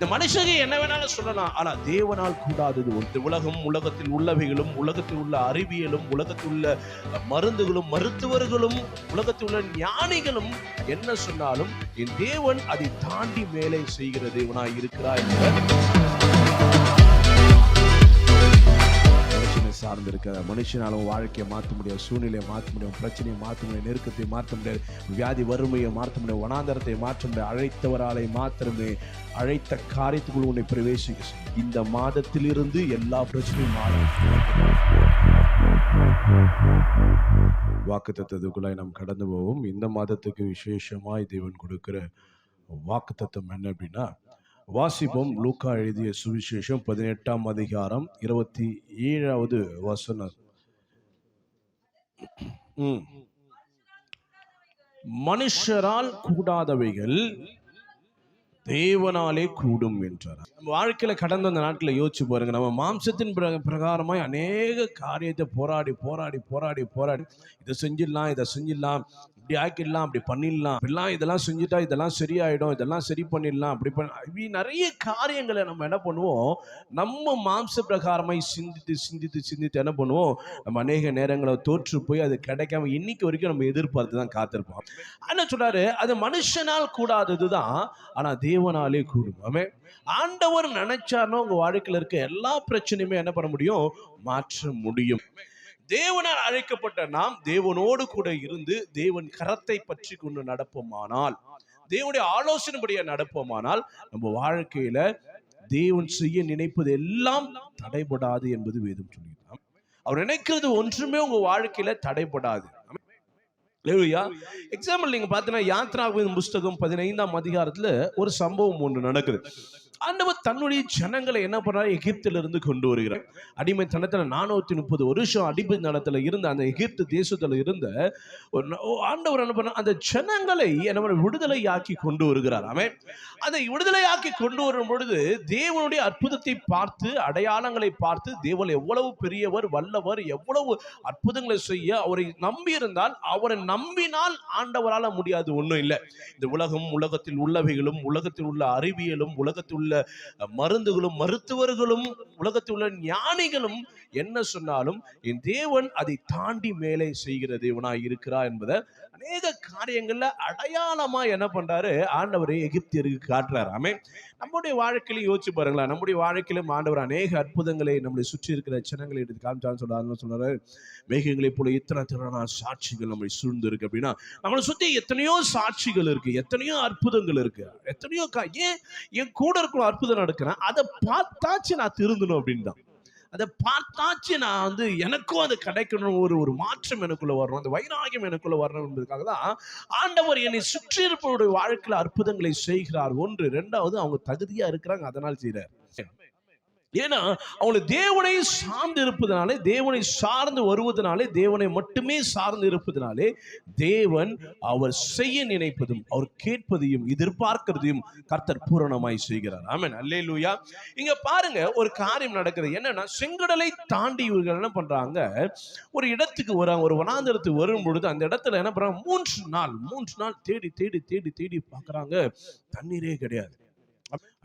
இந்த மனுஷங்க என்ன வேணாலும் சொல்லலாம், ஆனா தேவனால் கூடாதது ஒன்று. உலகம், உலகத்தில் உள்ளவைகளும், உலகத்தில் உள்ள அறிவியலும், உலகத்தில் உள்ள மருந்துகளும், மருத்துவர்களும், உலகத்தில் உள்ள ஞானிகளும் என்ன சொன்னாலும் என் தேவன் அதை தாண்டி மேலே செய்கிற தேவனாய் இருக்கிறார் என்ற சார்ந்து இருக்க மனுஷனாலும் வாழ்க்கையை மாற்ற முடியாது, சூழ்நிலையை மாற்ற முடியும், பிரச்சனையை மாற்ற முடியும், நெருக்கத்தை மாற்ற முடியாது, வியாதி வறுமையை மாற்ற முடியும், வனாந்தரத்தை மாற்ற முடியாது. அழைத்தவராலை மாத்திரமே அழைத்த காரியத்துக்குள் உன்னை பிரவேசிக்க. இந்த மாதத்திலிருந்து எல்லா பிரச்சனையும் மாறும். வாக்குத்தத்தத்துக்குள்ளாய் நாம் கடந்து போவோம். இந்த மாதத்துக்கு விசேஷமாய் தேவன் கொடுக்கிற வாக்குத்தத்தம் என்ன அப்படின்னா, வாசிப்போம். லூக்கா எழுதிய சுவிசேஷம் 18ஆம் அதிகாரம் 27வது வசனம். மனுஷரால் கூடாதவைகள் தேவனாலே கூடும் என்றார். நம்ம வாழ்க்கையில கடந்த அந்த நாட்களை யோசிச்சு பாருங்க. நம்ம மாம்சத்தின் பிரகாரமாய் அநேக காரியத்தை போராடி போராடி போராடி போராடி இதை செஞ்சிடலாம், இதை செஞ்சிடலாம், இப்படி ஆக்கிடலாம், அப்படி பண்ணிடலாம், இப்படிலாம் இதெல்லாம் செஞ்சுட்டா இதெல்லாம் சரியாயிடும், இதெல்லாம் சரி பண்ணிடலாம், அப்படி இப்படி நிறைய காரியங்களை நம்ம என்ன பண்ணுவோம், நம்ம மாம்ச பிரகாரமாய் சிந்தித்து சிந்தித்து சிந்தித்து என்ன பண்ணுவோம், நம்ம அநேக நேரங்களை தோற்று போய் அது கிடைக்காம இன்னைக்கு வரைக்கும் நம்ம எதிர்பார்த்து தான் காத்திருப்போம். என்ன சொல்றாரு, அது மனுஷனால் கூடாததுதான், ஆனா தேவனாலே கூடும். ஆமே, ஆண்டவர் நினைச்சாருன்னா உங்க வாழ்க்கையில இருக்க எல்லா பிரச்சனையுமே என்ன பண்ண முடியும், மாற்ற முடியும். தேவனால் அழைக்கப்பட்ட நாம் தேவனோடு கூட இருந்து தேவன் கரத்தை பற்றி கொண்டு நடப்போமானால், தேவனுடைய ஆலோசனைப்படியா நடப்போமானால், நம்ம வாழ்க்கையில தேவன் செய்ய நினைப்பது எல்லாம் தடைபடாது என்பது வேதம் சொல்லியிருக்கார். அவர் நினைக்கிறது ஒன்றுமே உங்க வாழ்க்கையில தடைபடாது. எக்ஸாம்பிள் நீங்க பாத்தீங்கன்னா, யாத்ராவின் புஸ்தகம் 15ஆம் அதிகாரத்துல ஒரு சம்பவம் ஒன்று நடக்குது. ஆண்டவர் தன்னுடைய ஜனங்களை என்ன பண்றாரு, எகிப்திலிருந்து கொண்டு வருகிறார். அடிமைத்தனத்துல 430 வருஷம் அடிமைத்தனத்துல இருந்த அந்த எகிப்து தேசத்துல இருந்த ஆண்டவர் என்ன பண்ண, அந்த ஜனங்களை என்ன விடுதலையாக்கி கொண்டு வருகிறார். அவன் அதை விடுதலையாக்கி கொண்டு வரும் பொழுது தேவனுடைய அற்புதத்தை பார்த்து, அடையாளங்களை பார்த்து, தேவன் எவ்வளவு பெரியவர், வல்லவர், எவ்வளவு அற்புதங்களை செய்ய அவரை நம்பி இருந்தால், அவரை நம்பினால் ஆண்டவரால முடியாது ஒன்றும் இல்லை. இந்த உலகம், உலகத்தில் உள்ளவைகளும், உலகத்தில் உள்ள அறிவியலும், உலகத்தில் உள்ள மருந்துகளும், மருத்துவர்களும், உலகத்தில் உள்ள ஞானிகளும் என்ன சொன்னாலும் என் தேவன் அதை தாண்டி மேலே செய்கிற தேவனாய் இருக்கிறார் என்பதை அநேக காரியங்கள்ல அடையாளமா என்ன பண்றாரு, ஆண்டவரை எகிப்தியருக்கு காட்டுறாரு. ஆமென். நம்முடைய வாழ்க்கையில யோசிச்சு பாருங்களா, நம்முடைய வாழ்க்கையிலும் ஆண்டவர் அநேக அற்புதங்களை நம்மளை சுற்றி இருக்கிற ஜனங்களை எடுத்து காமிச்சான்னு சொல்றாரு. மேகங்களை போல இத்தனை திறனான சாட்சிகள் நம்மளை சூழ்ந்து இருக்கு அப்படின்னா, நம்மளை சுத்தி எத்தனையோ சாட்சிகள் இருக்கு, எத்தனையோ அற்புதங்கள் இருக்கு, எத்தனையோ ஏன் என் கூட இருக்கிற அற்புதம் நடக்கிறேன், அதை பார்த்தாச்சு நான் திருந்தணும் அப்படின்னு தான். அதை பார்த்தாச்சு நான் எனக்கும் அது கிடைக்கணும், ஒரு மாற்றம் எனக்குள்ள வரணும், அந்த வைராகியம் எனக்குள்ள வரணும் என்பதற்காக தான் ஆண்டவர் என்னை சுற்றி இருப்பவருடைய வாழ்க்கையில அற்புதங்களை செய்கிறார். ஒன்று. இரண்டாவது, அவங்க தகுதியா இருக்கிறாங்க, அதனால் செய்றார். ஏன்னா அவங்க தேவனை சார்ந்து இருப்பதனாலே, தேவனை சார்ந்து வருவதனாலே, தேவனை மட்டுமே சார்ந்து இருப்பதனாலே தேவன் அவர் செய்ய நினைப்பதும் அவர் கேட்பதையும் எதிர்பார்க்கிறதையும் கர்த்தர் பூரணமாய் செய்கிறார். ஆமென். அல்லேலூயா. இங்க பாருங்க, ஒரு காரியம் நடக்குது. என்னன்னா, செங்கடலை தாண்டி இவர்கள் என்ன பண்றாங்க, ஒரு இடத்துக்கு வராங்க, ஒரு வனாந்தரத்துக்கு வரும் பொழுது அந்த இடத்துல என்ன பண்றாங்க, 3 நாள் தேடி தேடி தேடி தேடி பார்க்கறாங்க, தண்ணீரே கிடையாது.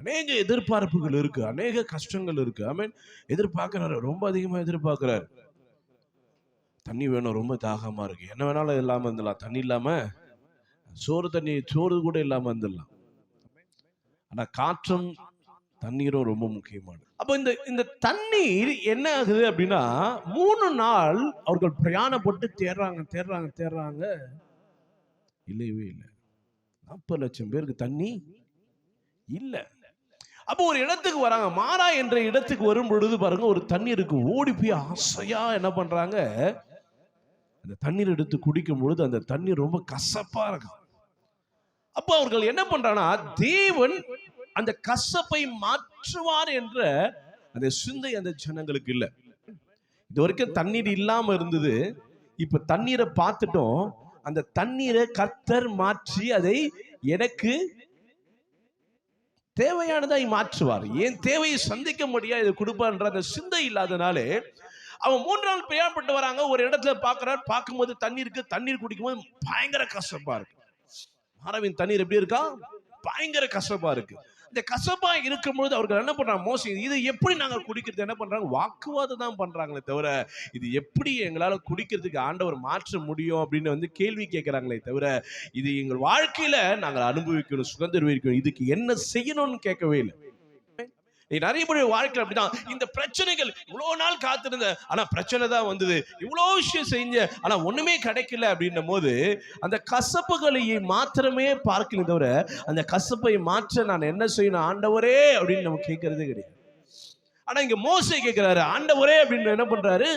அநேக எதிர்பார்ப்புகள் இருக்கு, அநேக கஷ்டங்கள் இருக்கு. ஆமென். எதிர்பார்க்கிறாரு, ரொம்ப அதிகமா எதிர்பார்க்கிறாரு. தண்ணி வேணும், ரொம்ப தாகமா இருக்கு, என்ன வேணாலும் இல்லாம இருந்துடலாம், தண்ணி இல்லாம சோறு கூட இல்லாம இருந்துடலாம். ஆனா காற்றும் தண்ணீரும் ரொம்ப முக்கியமானது. அப்ப இந்த தண்ணீர் என்ன ஆகுது அப்படின்னா, 3 நாள் அவர்கள் பிரயாணப்பட்டு தேடுறாங்க, இல்லவே இல்லை. 40 லட்சம் பேருக்கு தண்ணி இல்ல. அப்போ ஒரு இடத்துக்கு வராங்க, மாறா என்ற இடத்துக்கு வரும் பொழுது பாருங்க, ஒரு தண்ணீருக்கு ஓடி போய் ஆசையா என்ன பண்றாங்க, அந்த தண்ணீர் எடுத்து குடிக்கும் பொழுது அந்த தண்ணீர் ரொம்ப கசப்பா இருக்கு. அப்போ அவர்கள் என்ன பண்றாங்கன்னா, தேவன் அந்த கசப்பை மாற்றுவார் என்ற அந்த சிந்தை அந்த ஜனங்களுக்கு இல்ல. இது வரைக்கும் தண்ணீர் இல்லாம இருந்தது, இப்ப தண்ணீரை பார்த்துட்டோம், அந்த தண்ணீரை கர்த்தர் மாற்றி அதை எனக்கு தேவையானதை மாற்றுவார், என் தேவையை சந்திக்க முடியாது இதை கொடுப்பார்ன்ற அந்த சிந்தை இல்லாதனாலே அவன் 3 நாள் பிரயாணப்பட்டு வராங்க. ஒரு இடத்துல பார்க்கிறார், பார்க்கும்போது தண்ணீர் குடிக்கும்போது பயங்கர கசப்பா இருக்கு. மாறாவின் தண்ணீர் எப்படி இருக்கா, பயங்கர கசப்பா இருக்கு. இந்த கசப்பா இருக்கும்பொழுது அவர்கள் என்ன பண்றாங்க, மோசே இது எப்படி நாங்க குடிக்கிறது, என்ன பண்றாங்க, வாக்குவாதம் தான் பண்றாங்களே தவிர இது எப்படி எங்களால குடிக்கிறதுக்கு ஆண்டவர் மாற்ற முடியும் அப்படின்னு கேள்வி கேட்கிறாங்களே தவிர இது எங்கள் வாழ்க்கையில நாங்கள் அனுபவிக்கணும், சுதந்திரம் இதுக்கு என்ன செய்யணும்னு கேட்கவே இல்லை. நிறைய பேர் வாழ்க்கை அப்படிதான். இந்த பிரச்சனைகள் இவ்வளவு நாள் காத்திருந்த, ஆனா பிரச்சனை தான் வந்தது, இவ்வளவு விஷயம் செஞ்ச, ஆனா ஒண்ணுமே கிடைக்கல அப்படின்னும் போது அந்த கசப்புகளை மாத்திரமே பார்க்கல தவிர அந்த கசப்பை மாற்ற நான் என்ன செய்யணும் ஆண்டவரே அப்படின்னு நம்ம கேட்கறதே கிடையாது. ஆனா இங்க மோசே கேட்கிறாரு, ஆண்டவரே அப்படின்னு என்ன பண்றாரு,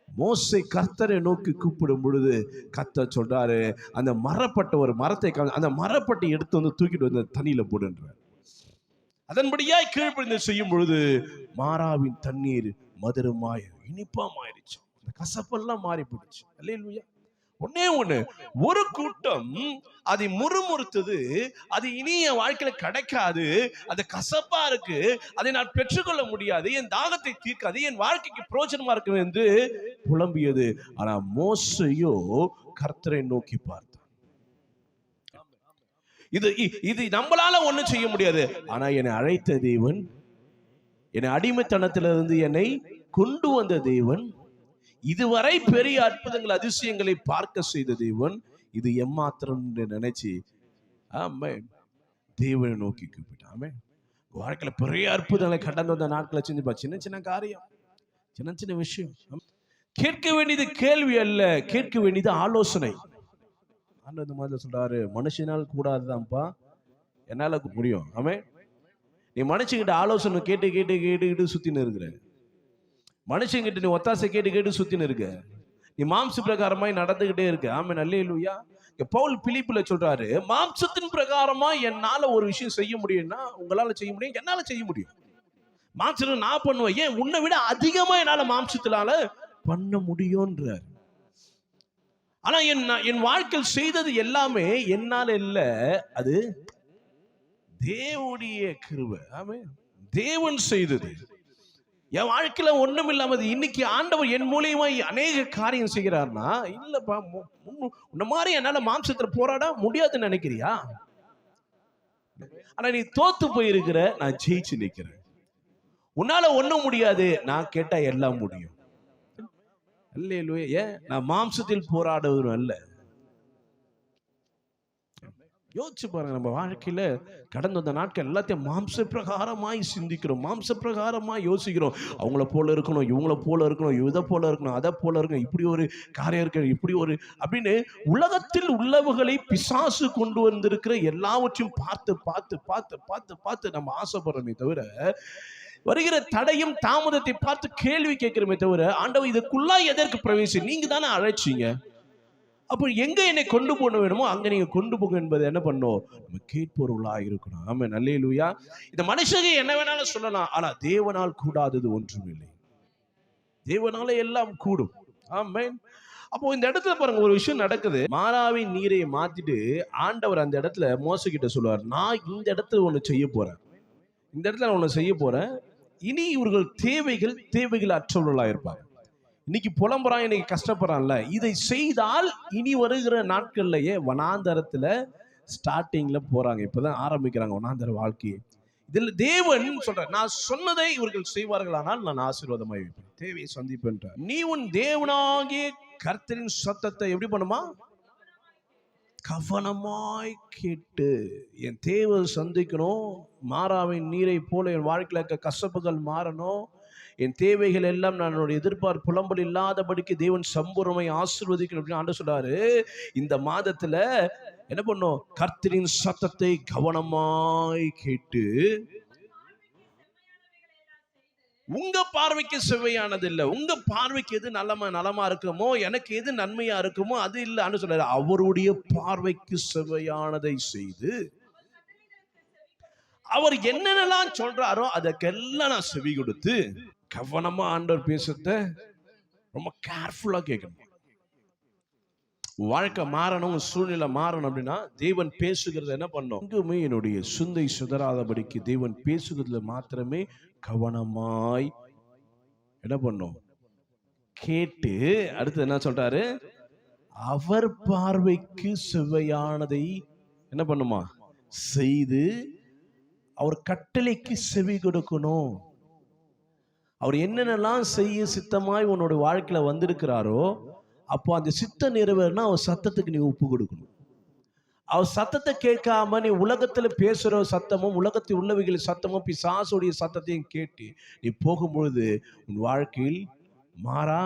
மோசே கர்த்தரை நோக்கி கூப்பிடும் பொழுது கர்த்தர் சொல்றாரு, அந்த மரப்பட்ட ஒரு மரத்தை, அந்த மரப்பட்டை எடுத்து தூக்கிட்டு வந்து தண்ணியில போடுன்றார். அதன்படியாய் கீழ்ப்படிந்து செய்யும் பொழுது மாறாவின் தண்ணீர் மதுரமாய் இனிப்பா மாறிடுச்சு, அந்த கசப்பெல்லாம் மாறி போயிடுச்சு. அல்லேலூயா. ஒன்னே ஒண்ணு, ஒரு கூட்டம் அதை முறுமுறுத்தது, அது இனி என் வாழ்க்கையில கிடைக்காது, அது கசப்பா இருக்கு, அதை நான் பெற்றுக்கொள்ள முடியாது, என் தாகத்தை தீர்க்காது, என் வாழ்க்கைக்கு பிரயோஜனமா இருக்கு என்று புலம்பியது. ஆனா மோசேயோ கர்த்தரை நோக்கி பார்த்தார். இது நம்மளால ஒண்ணும் செய்ய முடியாது. ஆனா என்னை அழைத்த தேவன், என்னை அடிமைத்தனத்திலிருந்து என்னை கொண்டு வந்த தேவன், இதுவரை பெரிய அற்புதங்கள் அதிசயங்களை பார்க்க செய்த தேவன், இது எம்மாத்திரம் என்று நினைச்சு தேவனை நோக்கி கூப்பிட்டாமே. வாழ்க்கையில பெரிய அற்புதங்களை கடந்து வந்த நாட்களை செஞ்சு சின்ன சின்ன காரியம், சின்ன சின்ன விஷயம். கேட்க வேண்டியது கேள்வி அல்ல, கேட்க வேண்டியது ஆலோசனை. ஆண்டவர் முதல்ல சொல்றாரு, மனுஷனால் கூடாதுதான்ப்பா, என்னால முடியும். ஆமே, நீ மனுஷங்கிட்ட ஆலோசனை கேட்டு கேட்டு கேட்டுக்கிட்டு சுத்தின்னு இருக்கிற, மனுஷங்கிட்ட நீ ஒத்தாசை கேட்டு கேட்டு சுத்தின்னு இருக்க, நீ மாம்ச பிரகாரமாய் நடந்துகிட்டே இருக்க. ஆமே, அல்லேலூயா. பவுல் பிலிப்பில சொல்றாரு, மாம்சத்தின் பிரகாரமா என்னால ஒரு விஷயம் செய்ய முடியும்னா உங்களால செய்ய முடியும், என்னால செய்ய முடியும். மாம்சத்துல நான் பண்ணுவேன், ஏன் உன்னை விட அதிகமா என்னால மாம்சத்தினால பண்ண முடியும்ன்றார். ஆனா என் வாழ்க்கையில் செய்தது எல்லாமே என்னால இல்ல, அது தேவனுடைய கிருபை. ஆமே, தேவன் செய்தது. என் வாழ்க்கையில ஒண்ணும் இல்லாம இன்னைக்கு ஆண்டவர் என் மூலியமா அநேக காரியம் செய்கிறார்னா, இல்லப்பா உன்ன மாதிரி என்னால மாம்சத்துல போராட முடியாதுன்னு நினைக்கிறியா? ஆனா நீ தோத்து போயிருக்கிற, நான் ஜெயிச்சு நிக்கிறேன். உன்னால ஒண்ணும் முடியாது, நான் கேட்டா எல்லாம் முடியும். அல்லேலூயா. ஏன் நான் மாம்சத்தில் போராடுவதும் அல்ல. யோசிச்சு பாருங்க, நம்ம வாழ்க்கையில கடந்த வந்த நாட்கள் எல்லாத்தையும் மாம்ச பிரகாரமாய் சிந்திக்கிறோம், மாம்ச பிரகாரமாய் யோசிக்கிறோம். அவங்கள போல இருக்கணும், இவங்கள போல இருக்கணும், இதை போல இருக்கணும், அதை போல இருக்கணும், இப்படி ஒரு காரியம் இருக்கு, இப்படி ஒரு அப்படின்னு உலகத்தில் உள்ளவர்களை பிசாசு கொண்டு வந்திருக்கிற எல்லாவற்றையும் பார்த்து பார்த்து பார்த்து பார்த்து பார்த்து நம்ம ஆசைப்படுறோமே தவிர, வருகிற தடையும் தாமதத்தை பார்த்து கேள்வி கேட்கிறோமே தவிர, ஆண்டவர் இதுக்குள்ளா எதற்கு பிரவேசி, நீங்க தானே அழைச்சிங்க, அப்போ எங்க என்னை கொண்டு போன வேணுமோ அங்க நீங்க கொண்டு போங்க என்பது என்ன பண்ணோம், நம்ம கேட்பொருளா இருக்கணும். ஆமே, அல்லேலூயா. இந்த மனுஷங்க என்ன வேணாலும் சொல்லலாம், ஆனா தேவனால் கூடாதது ஒன்றுமில்லை. தேவனால எல்லாம் கூடும். ஆமென். அப்போ இந்த இடத்துல பாருங்க, ஒரு விஷயம் நடக்குது. மாறாவின் நீரை மாத்திட்டு ஆண்டவர் அந்த இடத்துல மோசே கிட்ட சொல்லுவார், நான் இந்த இடத்துல ஒண்ணு செய்ய போறேன், இந்த இடத்துல நான் ஒண்ணு செய்ய போறேன். இனி இவர்கள் தேவைகள் அற்றவர்களா இருப்பாங்க. இன்னைக்கு புலம்புறான், இன்னைக்கு கஷ்டப்படுறான்ல, இதை செய்தால் இனி வருகிற நாட்கள்லயே வனாந்தரத்துல ஸ்டார்டிங்ல போறாங்க, இப்பதான் ஆரம்பிக்கிறாங்க வனாந்தர வாழ்க்கையை. இதுல தேவன் சொல்ற, நான் சொன்னதை இவர்கள் செய்வார்களானால் நான் ஆசீர்வாதமாய் வைப்பேன், தேவையை சந்திப்பேன். நீ உன் தேவனாகிய கர்த்தரின் சத்தத்தை எப்படி பண்ணுமா, கவனமாய் கேட்டு என் தேவை சந்திக்கணும். மாறாவின் நீரை போல என் வாழ்க்கையில இருக்க கசப்புகள் மாறணும். என் தேவைகள் எல்லாம் நான் எதிர்பார்ப்பு புலம்பல் இல்லாதபடிக்கு தேவன் சம்பூர்ணமாய் ஆசீர்வதிக்கணும் அப்படின்னு ஆண்டவர் சொல்றாரு. இந்த மாதத்துல என்ன பண்ணும், கர்த்தரின் சத்தத்தை கவனமாய் கேட்டு, உங்க பார்வைக்கு செவ்வையானது இல்ல, உங்க பார்வைக்கு எது நலமா இருக்குமோ, எனக்கு எது நன்மையா இருக்குமோ அது இல்லன்னு சொல்றாரு. அவருடைய பார்வைக்கு செவ்வையானதை செய்து அவர் என்னென்னலாம் சொல்றாரோ அதற்கெல்லாம் நான் செவி கொடுத்து கவனமா ஆண்டவர் பேசத்த ரொம்ப கேர்ஃபுல்லா கேட்கணும். வாழ்க்கை மாறணும், சூழ்நிலை மாறணும் அப்படின்னா தேவன் பேசுகிறது என்ன பண்ணும், எங்குமே என்னுடைய சிந்தை சிதறாதபடிக்கு தேவன் பேசுகிறதுல மாத்திரமே கவனமாய் என்ன பண்ணும், கேட்டு அடுத்து என்ன சொல்றாரு, அவர் பார்வைக்கு செவ்வையானதை என்ன பண்ணுமா செய்து அவர் கட்டளைக்கு செவி கொடுக்கணும். அவர் என்னென்னலாம் செய்ய சித்தமாய் உன்னோட வாழ்க்கையில வந்திருக்கிறாரோ, அப்போ அந்த சித்தம் நிறைவேறினா அவர் சத்தத்துக்கு நீ ஒப்பு கொடுக்கணும். அவர் சத்தத்தை கேட்காம நீ உலகத்துல பேசுற சத்தமும் உலகத்தில் உள்ளவைகளின் சத்தமும் பிசாசுடைய சத்தத்தையும் கேட்டு நீ போகும்பொழுது உன் வாழ்க்கையில் மாறா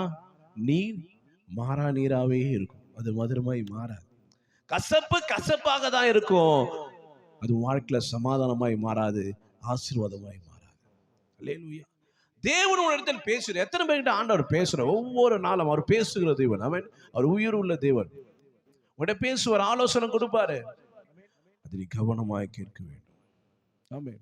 நீராவே இருக்கும். அது மதுரமாய் மாறாது. கசப்பு கசப்பாக தான் இருக்கும். அது வாழ்க்கையில சமாதானமாய் மாறாது, ஆசீர்வாதமாய் மாறாது. அல்லேலூயா. தேவன் ஒரு இடத்துல பேசுற, எத்தனை பேர்கிட்ட ஆண்டவர் பேசுற? ஒவ்வொரு நாளும் அவர் பேசுகிற தேவன். அவன் அவர் உயிர் உள்ள தேவன். உன்கிட்ட பேசுவார், ஆலோசனை கொடுப்பாரு. அதை நீ கவனமாய் கேட்க வேண்டும். ஆமென்.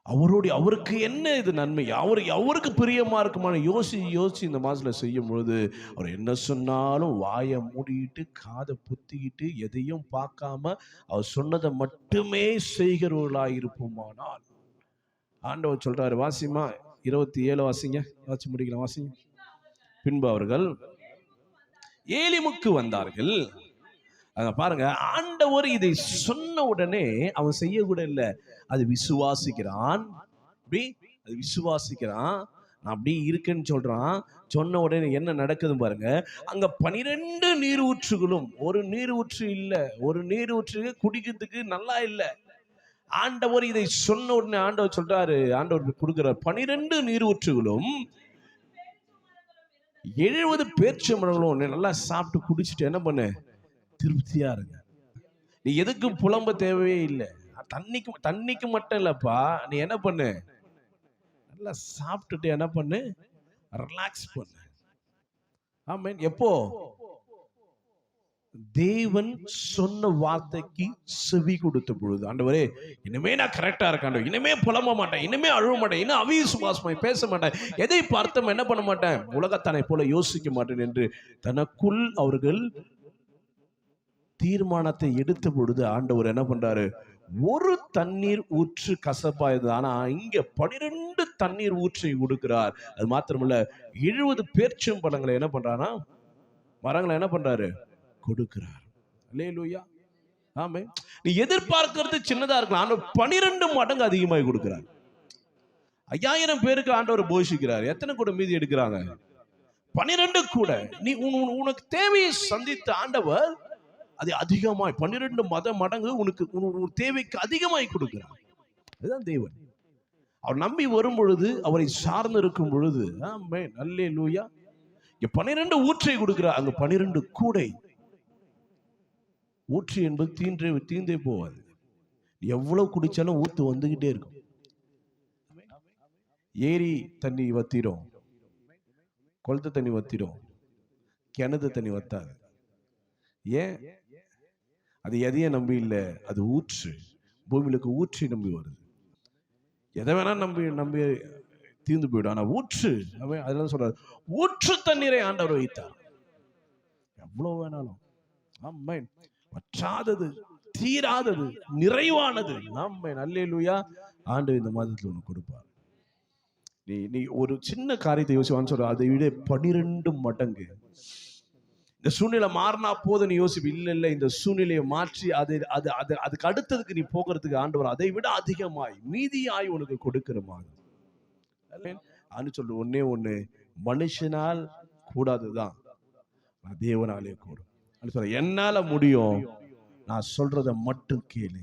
அவருக்கு என்ன இது நன்மை, அவருக்கு பிரியமா இருக்குமான யோசிச்சு இந்த மாசத்துல செய்யும் பொழுது அவர் என்ன சொன்னாலும் வாயை மூடிட்டு காதை புத்திக்கிட்டு எதையும் பார்க்காம அவர் சொன்னதை மட்டுமே செய்கிறவர்களாய் இருப்போமானால், ஆண்டவர் சொல்றாரு, வாசிமா 27 வாசிங்க, வாசி முடிக்கலாம், வாசிங்க. பின்பு அவர்கள் ஏலிமுக்கு வந்தார்கள். அங்க பாருங்க, ஆண்டவர் இதை சொன்ன உடனே அவன் செய்ய கூட இல்லை, அது விசுவாசிக்கிறான். அது விசுவாசிக்கிறான், நான் அப்படி இருக்கேன்னு சொல்றான். சொன்ன உடனே என்ன நடக்குது பாருங்க. அங்க 12 நீரூற்றுகளும், ஒரு நீரூற்று இல்ல, ஒரு நீரூற்று குடிக்கிறதுக்கு நல்லா இல்லை. ஆண்டவர் இதை சொன்ன உடனே ஆண்டவர் சொல்றாரு, ஆண்டவர் கொடுக்கிறார் 12 நீரூற்றுகளும் 70 பேரிச்சம்பழங்களும் நல்லா சாப்பிட்டு குடிச்சிட்டு என்ன பண்ணு, திருப்தியா இருங்க. நீ எதுக்கும் புலம்ப தேவையே இல்லை. தண்ணிக்கு மட்டும் இல்லப்பா, நீ என்ன பண்ணு, நல்லா சாப்பிட்டுட்டு என்ன பண்ணு, ரிலாக்ஸ் பண்ணு. ஆமென். எப்போ தேவன் சொன்ன வார்த்தைக்கு செவி கொடுத்த பொழுது, ஆண்டவரே இனிமே நான் கரெக்டா இருக்கேன், இனிமே புலம்ப மாட்டேன், இனிமே அழுவ மாட்டேன், இன்னும் அவிசுவாசமாய் பேச மாட்டேன், எதை பார்த்தோம் என்ன பண்ண மாட்டேன், உலகத்தானை போல யோசிக்க மாட்டேன் என்று தனக்குள் அவர்கள் தீர்மானத்தை எடுத்த பொழுது ஆண்டவர் என்ன பண்றாரு, ஒரு தண்ணீர் ஊற்று கசப்பாயுது, ஆனா இங்க 12 தண்ணீர் ஊற்றி கொடுக்கிறார். அது மாத்திரமல்ல 70 பேரிச்சம்பழங்களை என்ன பண்றானா, மரங்களை என்ன பண்றாரு, கொடுக்கிறார். அல்லேலூயா. ஆமென். நீ எதிர்பார்க்கிறது சின்னதா இருக்கலாம், ஆனா 12 மடங்கு அதிகமாய் கொடுக்கிறார். 5000 பேருக்கு ஆண்டவர் போஷிக்கிறார். எத்தனை கூட மீதி எடுக்கிறாங்க? 12 கூட. நீ உனக்கு தேவையை சந்தித்த ஆண்டவர் அது அதிகமாய் 12 மடங்கு உனக்கு தேவைக்கு அதிகமாய் கொடுக்கிறார். அதுதான் தேவன். அவர் நம்பி வரும் பொழுது, அவரை சார்ந்து இருக்கும் பொழுது, ஆமென், அல்லேலூயா. 12 ஊற்றை கொடுக்கிறார். அங்க 12 கூடை. ஊற்று என்பது தீந்தே போவாது. எவ்வளவு குடிச்சாலும் ஊத்து வந்துகிட்டே இருக்கும். ஏரி தண்ணி வத்திரும், குளத்து தண்ணி வத்திரும், கிணத்து தண்ணி வத்தாது. ஏன்? அது எதையும் நம்பி இல்லை, அது ஊற்று. பூமியிலுக்கு ஊற்றி நம்பி வருது. எதை வேணா நம்பி தீர்ந்து போயிடும். ஆனா ஊற்று, அதெல்லாம் சொல்றாரு, ஊற்று தண்ணீரை ஆண்டவர் வைத்தார். எவ்வளவு வேணாலும், ஆமென், வற்றாதது, தீராதது, நிறைவானது. ஆமென், அல்லேலூயா. ஆண்டவர் இந்த மாதத்துல உனக்கு கொடுப்பார். நீ ஒரு சின்ன காரியத்தை யோசிவான்னு சொல்ற, அதை விட 12 மடங்கு. இந்த சூழ்நிலை மாறினா போதும் நீ யோசிப்பு, இல்ல இந்த சூழ்நிலையை மாற்றி அதுக்கு அடுத்ததுக்கு நீ போகிறதுக்கு ஆண்டவர் அதை விட அதிகமாய் மீதியாய் உனக்கு கொடுக்கிற மாதிரி. சொல்ற ஒண்ணு, மனுஷனால் கூடாதுதான், தேவனாலே கூடும். சொல்ற, என்னால முடியும், நான் சொல்றத மட்டும் கேளு.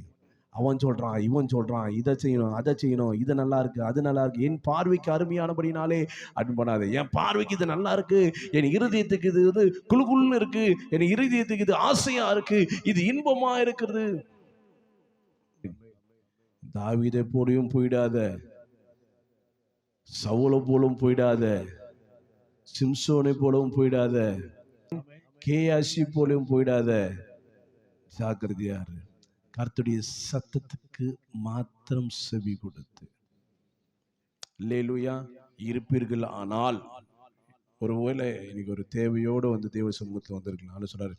அவன் சொல்றான், இவன் சொல்றான், இதை செய்யணும், அதை செய்யணும், இது நல்லா இருக்கு, அது நல்லா இருக்கு, என் பார்வைக்கு அருமையானபடினாலே அன்பு பண்ணாது. என் பார்வைக்கு இது நல்லா இருக்கு, என் இருதயத்துக்கு இது குழுக்குள்னு இருக்கு, என் இருதயத்துக்கு இது ஆசையா இருக்கு, இது இன்பமா இருக்கிறது. தாவீதை போலவும் போயிடாத, சவுலை போலவும் போயிடாத, சிம்சோனை போலவும் போயிடாத, கேயாசி போலவும் போயிடாத. ஜாக்கிரதையாரு. கர்த்தருடைய சத்தத்துக்கு மாத்திரம் செவி கொடுத்து அல்லேலூயா இருப்பீர்கள். ஆனால் ஒருவேளை இன்னைக்கு ஒரு தேவையோடு வந்து தேவ சமூகத்தில் வந்திருக்கலாம், சொல்றாரு,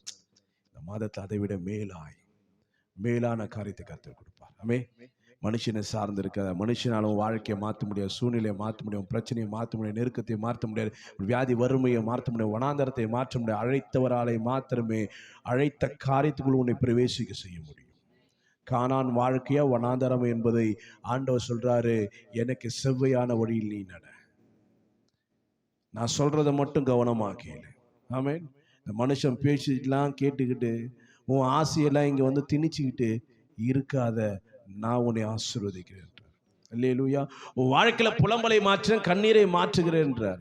இந்த மாதத்தை அதை விட மேலான காரியத்தை கர்த்தர் கொடுப்பார். ஆமென். மனுஷனை சார்ந்து இருக்க, மனுஷனாலும் வாழ்க்கையை மாற்ற முடியாது, சூழ்நிலையை மாற்ற முடியும், பிரச்சனையை மாற்ற முடியாது, நெருக்கத்தை மாற்ற முடியாது, வியாதி வறுமையை மாற்ற முடியாது, வனாந்தரத்தை மாற்ற முடியாது. அழைத்தவராலே மாத்திரமே அழைத்த காரியத்துக்குள் உன்னை பிரவேசிக்க செய்ய முடியும். கானான் வாழ்க்கையா வனாந்தரம் என்பதை ஆண்டவர் சொல்றாரு. எனக்கு செவ்வையான வழியில் நீ நட. நான் சொல்றதை மட்டும் கவனமா கேளு. ஆமென். இந்த மனுஷன் பேசிட்டுலாம் கேட்டுக்கிட்டு உன் ஆசையெல்லாம் இங்க வந்து திணிச்சுக்கிட்டு இருக்காத. நான் உன்னை ஆசீர்வதிக்கிறேன். அல்லேலூயா. உன் வாழ்க்கையில புலம்பலை மாற்றுறேன், கண்ணீரை மாற்றுகிறேன் என்றார்.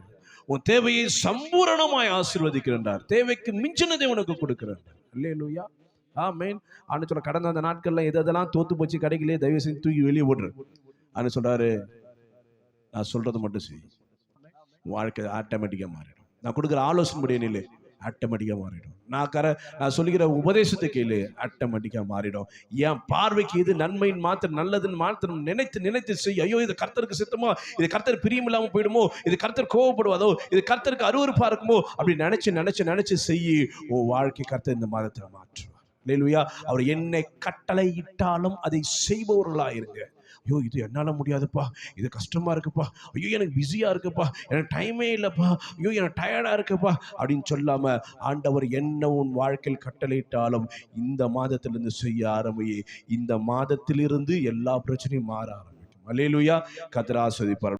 உன் தேவையை சம்பூரணமாய் ஆசீர்வதிக்கிறேன்றார். தேவைக்கு மிஞ்சினதை உனக்கு கொடுக்கிறேன். அல்லேலூயா. ஆமென். ஆண்டு சொல்ல, கடந்த அந்த நாட்கள்ல எதெல்லாம் தோத்து போச்சு கிடைக்கலையே, தயவு செஞ்சு தூக்கி வெளியே போடுற ஆண்டு சொல்றாரு. நான் சொல்றது மட்டும் செய், வாழ்க்கை ஆட்டோமேட்டிக்கா மாறிடும். நான் கொடுக்குற ஆலோசனை முடிய நிலை ஆட்டோமேட்டிக்கா மாறிடும். நான் சொல்லுகிற உபதேசத்தை கேளு, ஆட்டோமேட்டிக்கா மாறிடும். என் பார்வைக்கு இது நன்மையின் மாத்திரம் நல்லதுன்னு மாத்திரம் நினைத்து நினைத்து செய். ஐயோ, இது கர்த்தருக்கு சித்தமோ, இது கர்த்தர் பிரியம் இல்லாம போயிடுமோ, இது கர்த்தர் கோவப்படுவதோ, இது கர்த்தருக்கு அருவருப்பா இருக்குமோ, அப்படி நினைச்சு நினைச்சு நினைச்சு செய்யி உன் வாழ்க்கை கர்த்தர் இந்த மாதத்துல மாற்றுவார். அல்லேலூயா. அவர் என்னை கட்டளை இட்டாலும் அதை செய்பவர்களா இருங்க. ஐயோ, இது என்னால் முடியாதுப்பா, இது கஷ்டமாக இருக்குப்பா, ஐயோ எனக்கு பிஸியாக இருக்குப்பா, எனக்கு டைமே இல்லைப்பா, ஐயோ எனக்கு டயர்டாக இருக்குப்பா அப்படின்னு சொல்லாமல், ஆண்டவர் என்ன உன் வாழ்க்கையில் கட்டளையிட்டாலும் இந்த மாதத்திலிருந்து செய்ய ஆரம்பியே. இந்த மாதத்திலிருந்து எல்லா பிரச்சனையும் மாற ஆரம்பிக்கும். அல்லேலூயா. கர்த்தர் ஆசீர்வதிப்பார்.